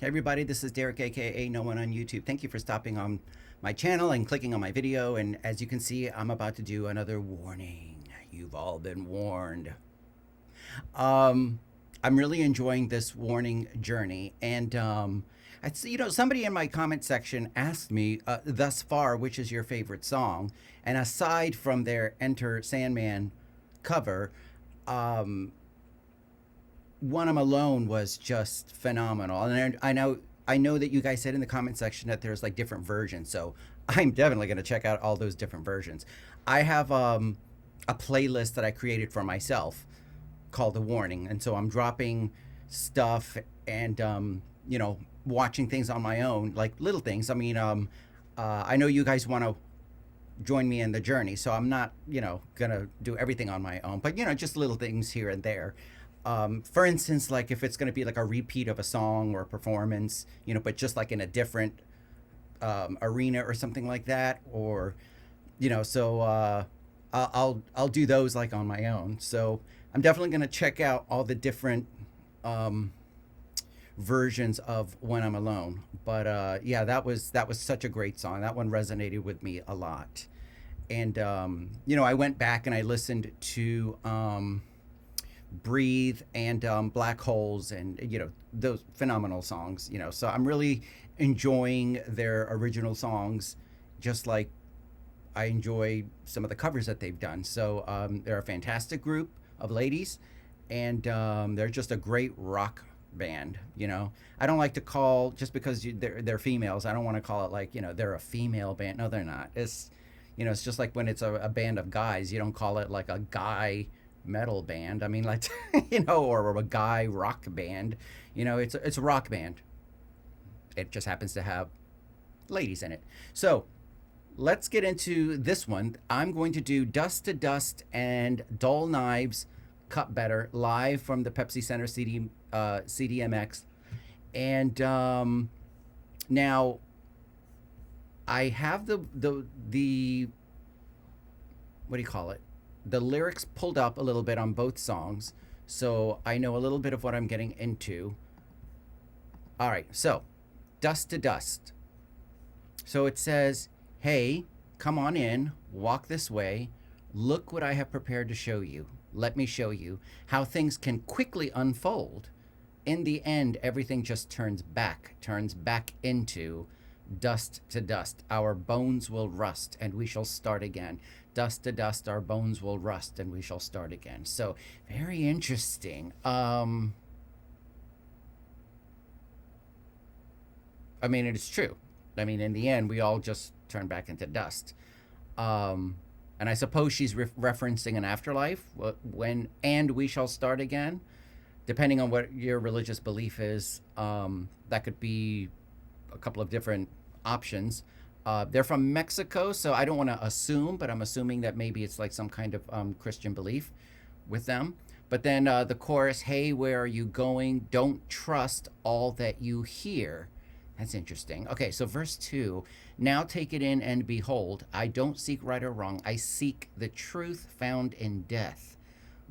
Hey everybody, this is Derek, aka No One on YouTube. Thank you for stopping on my channel and clicking on my video. And as you can see, I'm about to do another warning. You've all been warned. Um, I'm really enjoying this warning journey, and I see, somebody in my comment section asked me thus far, which is your favorite song, and aside from their Enter Sandman cover, um, When I'm Alone was just phenomenal. And I know that you guys said in the comment section that there's like different versions. So I'm definitely going to check out all those different versions. I have a playlist that I created for myself called The Warning. And so I'm dropping stuff and, watching things on my own, like little things. I mean, I know you guys want to join me in the journey. So I'm not, gonna do everything on my own, but just little things here and there. For instance, like if it's gonna be like a repeat of a song or a performance, but just like in a different arena or something like that, or so I'll do those like on my own. So I'm definitely gonna check out all the different um, versions of When I'm Alone. But yeah, that was such a great song. That one resonated with me a lot. And I went back and I listened to Breathe and Black Holes, and those phenomenal songs. So I'm really enjoying their original songs, just like I enjoy some of the covers that they've done. So they're a fantastic group of ladies, and they're just a great rock band. I don't like to call, just because they're females, I don't want to call it like they're a female band. No, they're not. It's just like when it's a band of guys, you don't call it like a guy metal band. I mean, like, or a guy rock band. It's a rock band. It just happens to have ladies in it. So let's get into this one. I'm going to do Dust to Dust and Dull Knives Cut Better live from the Pepsi Center CDMX. And now I have the what do you call it? The lyrics pulled up a little bit on both songs, so I know a little bit of what I'm getting into. All right, so Dust to Dust. So it says, "Hey, come on in, walk this way. Look what I have prepared to show you. Let me show you how things can quickly unfold. In the end, everything just turns back into dust to dust. Our bones will rust and we shall start again. Dust to dust, our bones will rust and we shall start again." So very interesting. I mean, it's true. I mean, in the end, we all just turn back into dust. And I suppose she's referencing an afterlife, when and we shall start again, depending on what your religious belief is. That could be a couple of different options. They're from Mexico, so I don't want to assume, but I'm assuming that maybe it's like some kind of Christian belief with them. But then the chorus, "Hey, where are you going? Don't trust all that you hear." That's interesting. Okay, so verse 2. "Now take it in and behold, I don't seek right or wrong. I seek the truth found in death.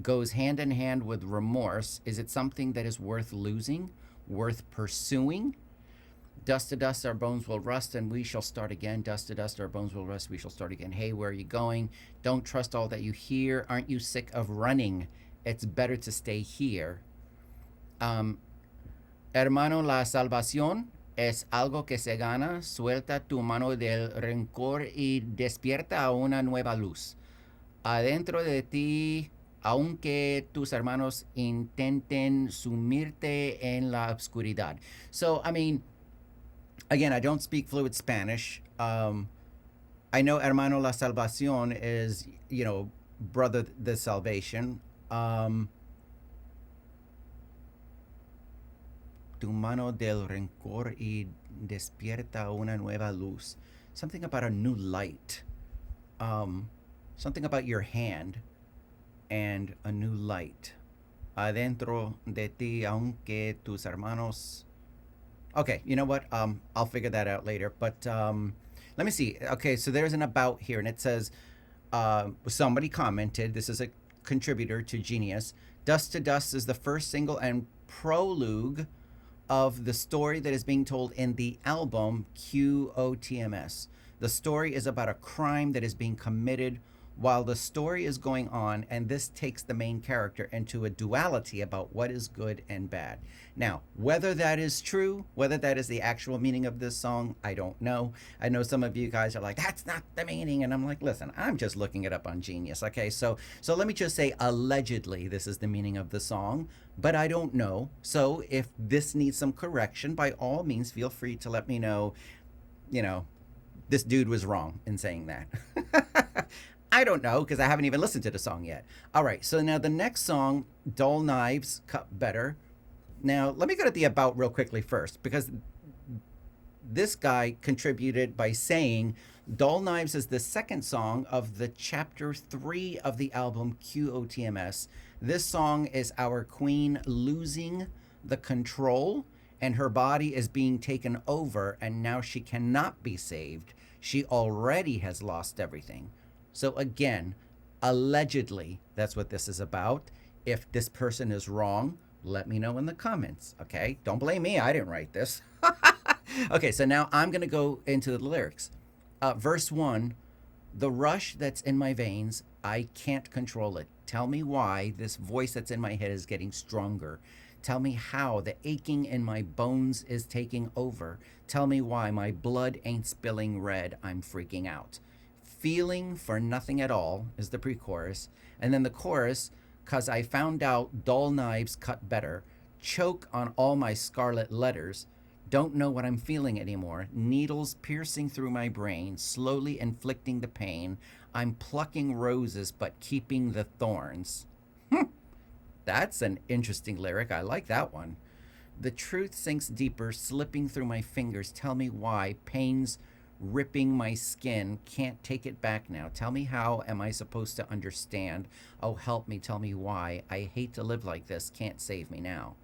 Goes hand in hand with remorse. Is it something that is worth losing, worth pursuing? Dust to dust, our bones will rust, and we shall start again. Dust to dust, our bones will rust, we shall start again. Hey, where are you going? Don't trust all that you hear. Aren't you sick of running? It's better to stay here. Um, Hermano, la salvación es algo que se gana. Suelta tu mano del rencor y despierta a una nueva luz. Adentro de ti, aunque tus hermanos intenten sumirte en la oscuridad." So, I mean, again, I don't speak fluent Spanish. I know "hermano la salvación" is, brother the salvation. Tu mano del rencor y despierta una nueva luz. Something about a new light. Something about your hand and a new light. Adentro de ti, aunque tus hermanos. Okay, you know what? I'll figure that out later. But let me see. Okay, so there's an about here, and it says, somebody commented, this is a contributor to Genius, "Dust to Dust is the first single and prologue of the story that is being told in the album QOTMS. The story is about a crime that is being committed while the story is going on, and this takes the main character into a duality about what is good and bad. Now, whether that is true, whether that is the actual meaning of this song, I don't know. I know some of you guys are like, that's not the meaning, and I'm like, listen, I'm just looking it up on Genius. Okay, so let me just say, allegedly, this is the meaning of the song, but I don't know. So if this needs some correction, by all means, feel free to let me know. You know, this dude was wrong in saying that. I don't know, because I haven't even listened to the song yet. All right, so now the next song, Dull Knives Cut Better. Now, let me go to the about real quickly first, because this guy contributed by saying Dull Knives is the second song of the chapter 3 of the album QOTMS. This song is our queen losing the control, and her body is being taken over, and now she cannot be saved. She already has lost everything. So again, allegedly, that's what this is about. If this person is wrong, let me know in the comments, okay? Don't blame me, I didn't write this. Okay, so now I'm gonna go into the lyrics. Verse 1, the rush that's in my veins, I can't control it. Tell me why this voice that's in my head is getting stronger. Tell me how the aching in my bones is taking over. Tell me why my blood ain't spilling red, I'm freaking out. Feeling for nothing at all is the pre-chorus. And then the chorus, 'cause I found out dull knives cut better. Choke on all my scarlet letters. Don't know what I'm feeling anymore. Needles piercing through my brain, slowly inflicting the pain. I'm plucking roses but keeping the thorns. That's an interesting lyric. I like that one. The truth sinks deeper, slipping through my fingers. Tell me why. Pain's ripping my skin, can't take it back now. Tell me how am I supposed to understand? Oh, help me, tell me why. I hate to live like this, can't save me now.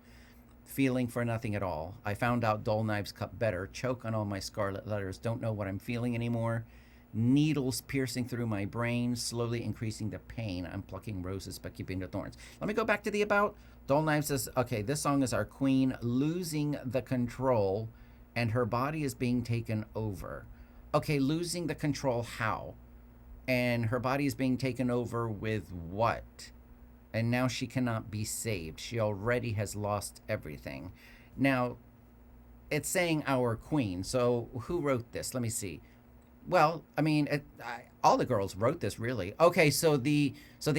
Feeling for nothing at all. I found out dull knives cut better. Choke on all my scarlet letters. Don't know what I'm feeling anymore. Needles piercing through my brain, slowly increasing the pain. I'm plucking roses but keeping the thorns. Let me go back to the about. Dull Knives says, okay, this song is our queen losing the control and her body is being taken over. Okay, losing the control how? And her body is being taken over with what? And now she cannot be saved. She already has lost everything. Now, it's saying our queen. So who wrote this? Let me see. Well, I mean, all the girls wrote this, really. Okay, so the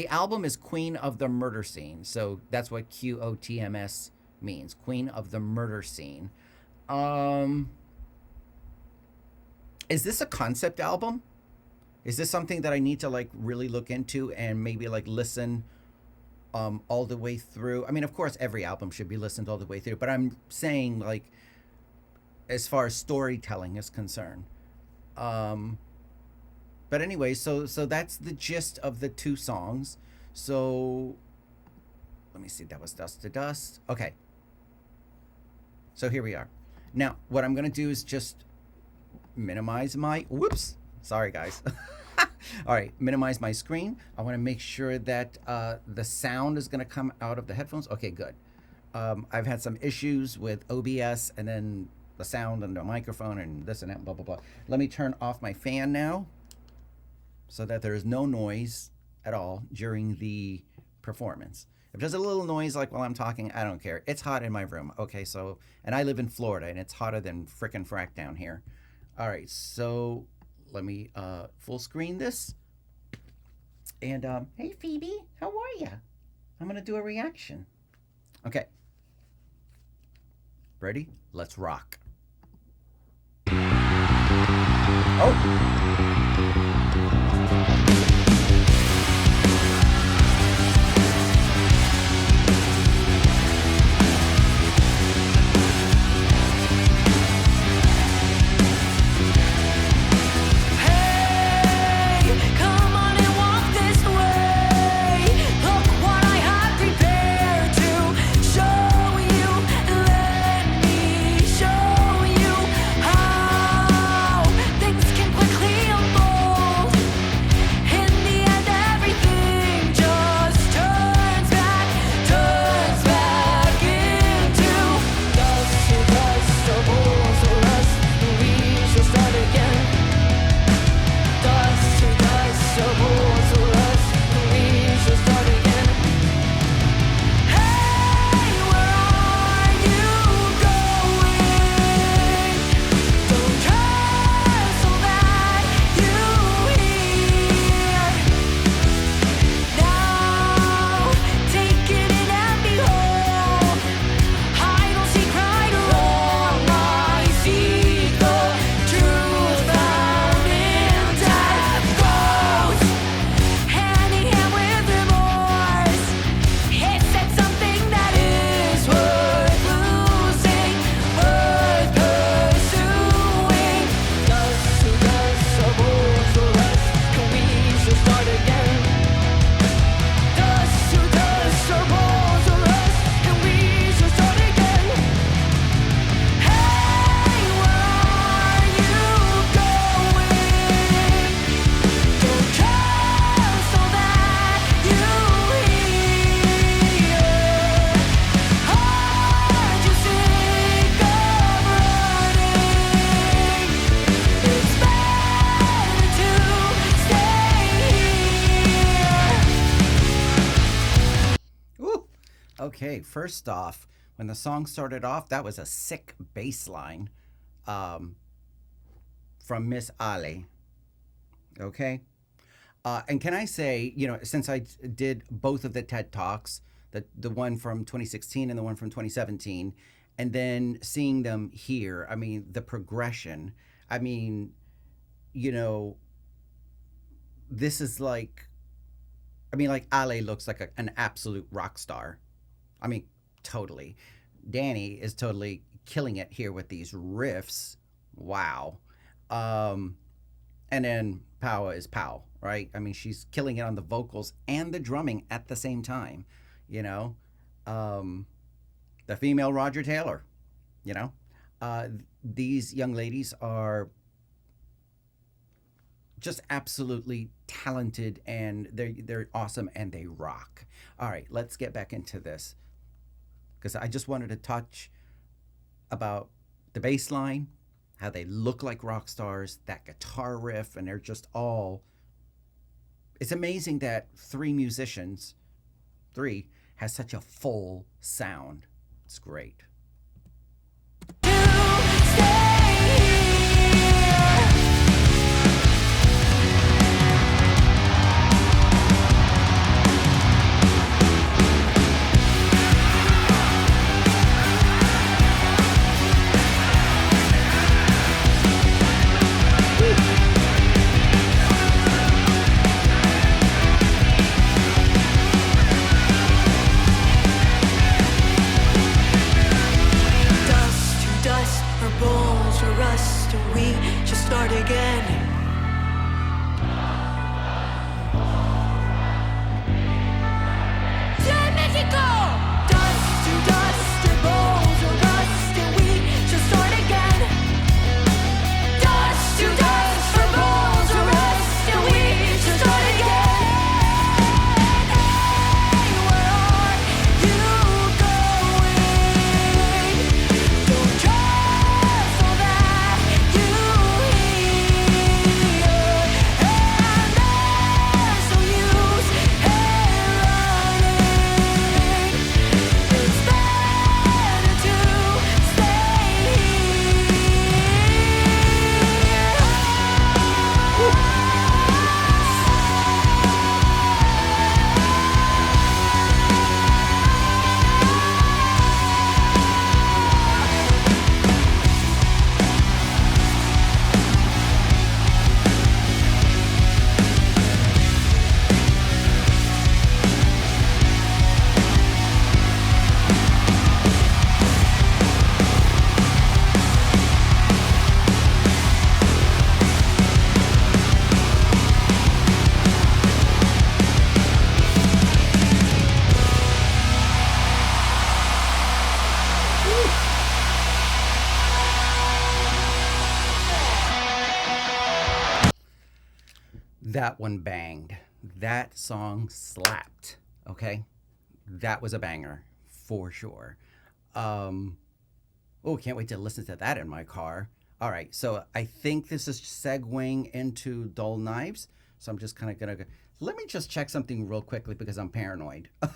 album is Queen of the Murder Scene. So that's what QOTMS means, Queen of the Murder Scene. Is this a concept album? Is this something that I need to like really look into and maybe like listen all the way through? I mean, of course, every album should be listened all the way through, but I'm saying like as far as storytelling is concerned. But anyway, so that's the gist of the two songs. So let me see, that was Dust to Dust. Okay. So here we are. Now, what I'm going to do is just minimize my, whoops, sorry guys. All right, minimize my screen. I want to make sure that the sound is going to come out of the headphones. Okay, good. I've had some issues with OBS and then the sound and the microphone and this and that, blah, blah, blah. Let me turn off my fan now so that there is no noise at all during the performance. If there's a little noise like while I'm talking, I don't care. It's hot in my room. Okay, so, and I live in Florida and it's hotter than frickin' frack down here. All right, so let me full screen this. And hey Phoebe, how are you? I'm gonna do a reaction. Okay. Ready? Let's rock. Oh! Quickly Okay, first off, when the song started off, that was a sick bass line um, from Miss Ali. Okay, and can I say, since I did both of the TED Talks, the one from 2016 and the one from 2017, and then seeing them here, I mean, the progression, I mean, you know, this is like, I mean, like Ale looks like an absolute rock star. I mean, totally. Danny is totally killing it here with these riffs. Wow. Um, and then Pow is Pow, right? I mean, she's killing it on the vocals and the drumming at the same time, you know? Um, the female Roger Taylor, you know? Uh, these young ladies are just absolutely talented and they're awesome and they rock. All right, let's get back into this because I just wanted to touch about the bass line, how they look like rock stars, that guitar riff, and they're just all. It's amazing that three, has such a full sound. It's great. That one banged. That song slapped. Okay, that was a banger for sure. Um, oh, can't wait to listen to that in my car. All right, so I think this is segueing into Dull Knives. So I'm just kind of gonna let me just check something real quickly because I'm paranoid. I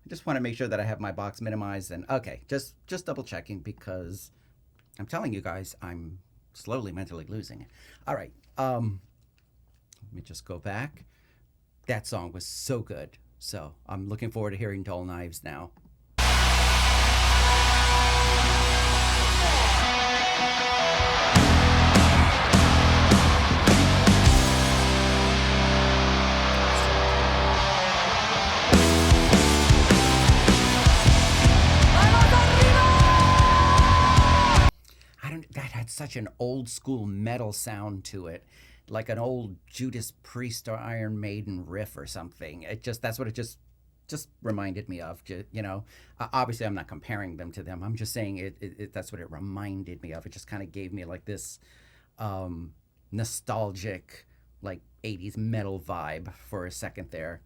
just want to make sure that I have my box minimized and okay, just double checking because I'm telling you guys I'm slowly mentally losing it. All right, let me just go back. That song was so good. So I'm looking forward to hearing Dull Knives now. That had such an old school metal sound to it, like an old Judas Priest or Iron Maiden riff or something. That's what it just reminded me of. Obviously I'm not comparing them to them. I'm just saying that's what it reminded me of. It just kind of gave me like this nostalgic, like 80s metal vibe for a second there.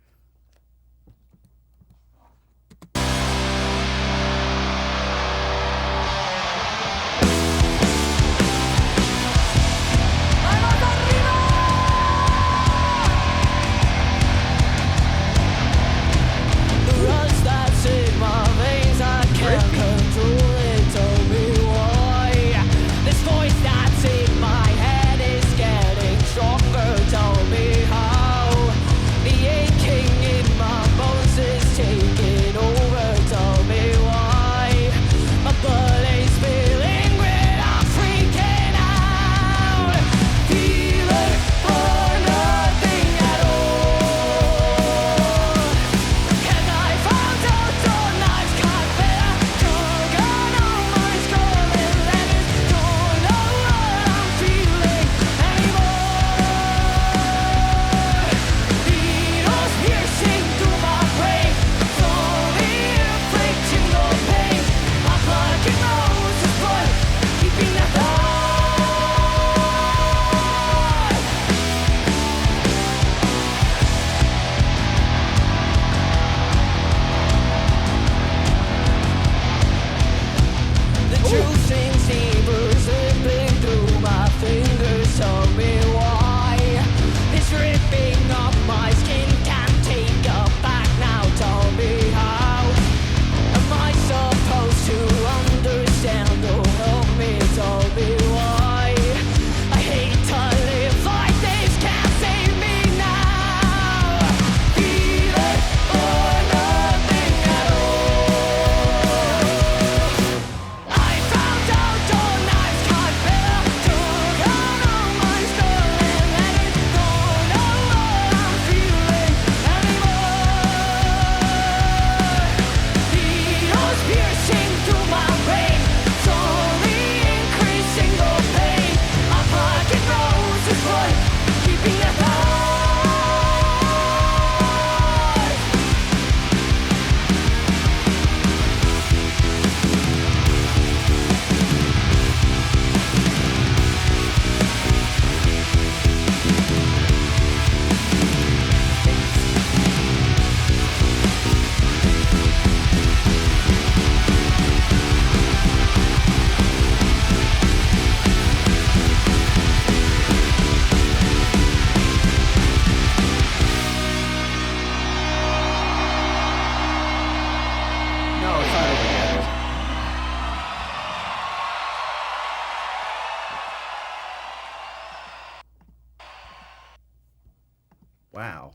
Wow.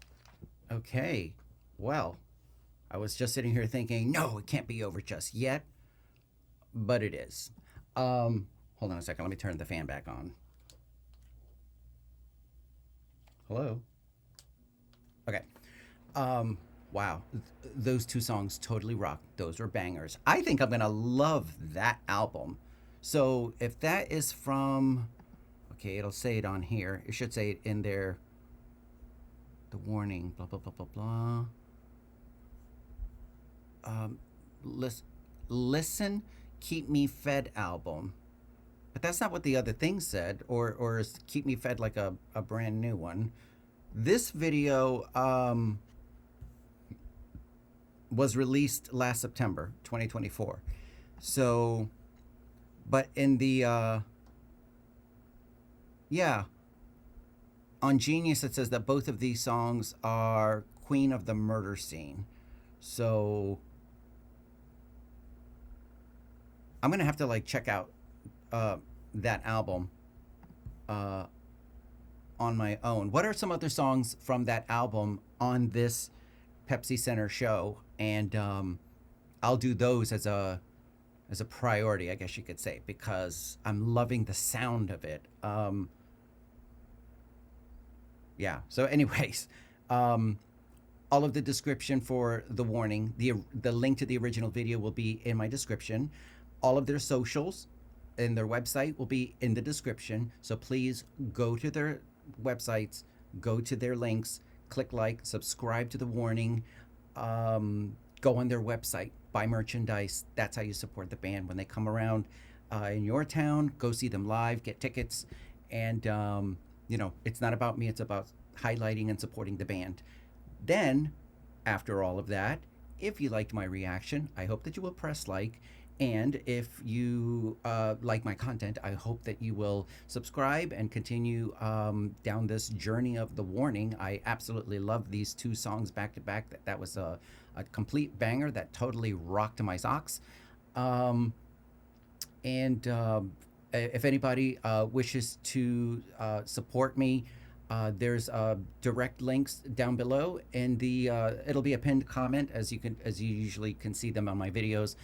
Okay. Well, I was just sitting here thinking, no, it can't be over just yet, but it is. Hold on a second. Let me turn the fan back on. Hello. Okay. Wow. Those two songs totally rock. Those were bangers. I think I'm gonna love that album. So if that is from, okay, it'll say it on here. It should say it in there. The warning. Blah blah blah blah blah. Um, listen, listen, keep me fed album. But that's not what the other thing said, or is keep me fed like a brand new one. This video was released last September 2024. So, but in the, yeah, on Genius it says that both of these songs are Queen of the Murder Scene. So, I'm going to have to like check out that album uh, on my own. What are some other songs from that album on this Pepsi Center show? And I'll do those as a priority, I guess you could say, because I'm loving the sound of it. Yeah. So, anyways, all of the description for the warning, the link to the original video will be in my description. All of their socials and their website will be in the description. So please go to their websites, go to their links, click like, subscribe to the warning, go on their website, buy merchandise. That's how you support the band. When they come around in your town, go see them live, get tickets. And, it's not about me, it's about highlighting and supporting the band. Then, after all of that, if you liked my reaction, I hope that you will press like. And if you like my content, I hope that you will subscribe and continue down this journey of the warning. I absolutely love these two songs back to back. That was a complete banger that totally rocked my socks. And if anybody wishes to support me, there's direct links down below, and it'll be a pinned comment, as you usually can see them on my videos.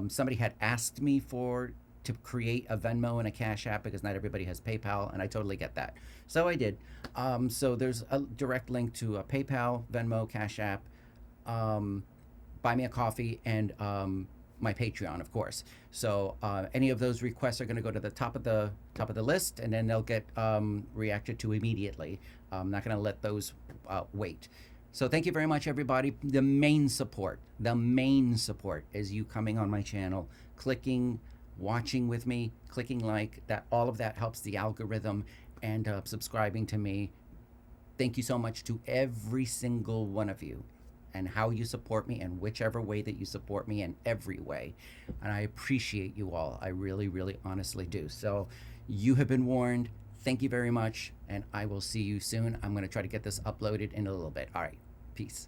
Somebody had asked me to create a Venmo and a Cash App because not everybody has PayPal, and I totally get that. So I did. So there's a direct link to a PayPal, Venmo, Cash App, Buy Me a Coffee, and my Patreon, of course. So any of those requests are going to go to the top of the list, and then they'll get reacted to immediately. I'm not going to let those wait. So thank you very much, everybody. The main support is you coming on my channel, clicking, watching with me, clicking like, that all of that helps the algorithm, and subscribing to me. Thank you so much to every single one of you, and how you support me, and whichever way that you support me, in every way. And I appreciate you all. I really, really honestly do. So you have been warned. Thank you very much, and I will see you soon. I'm going to try to get this uploaded in a little bit. All right. Peace.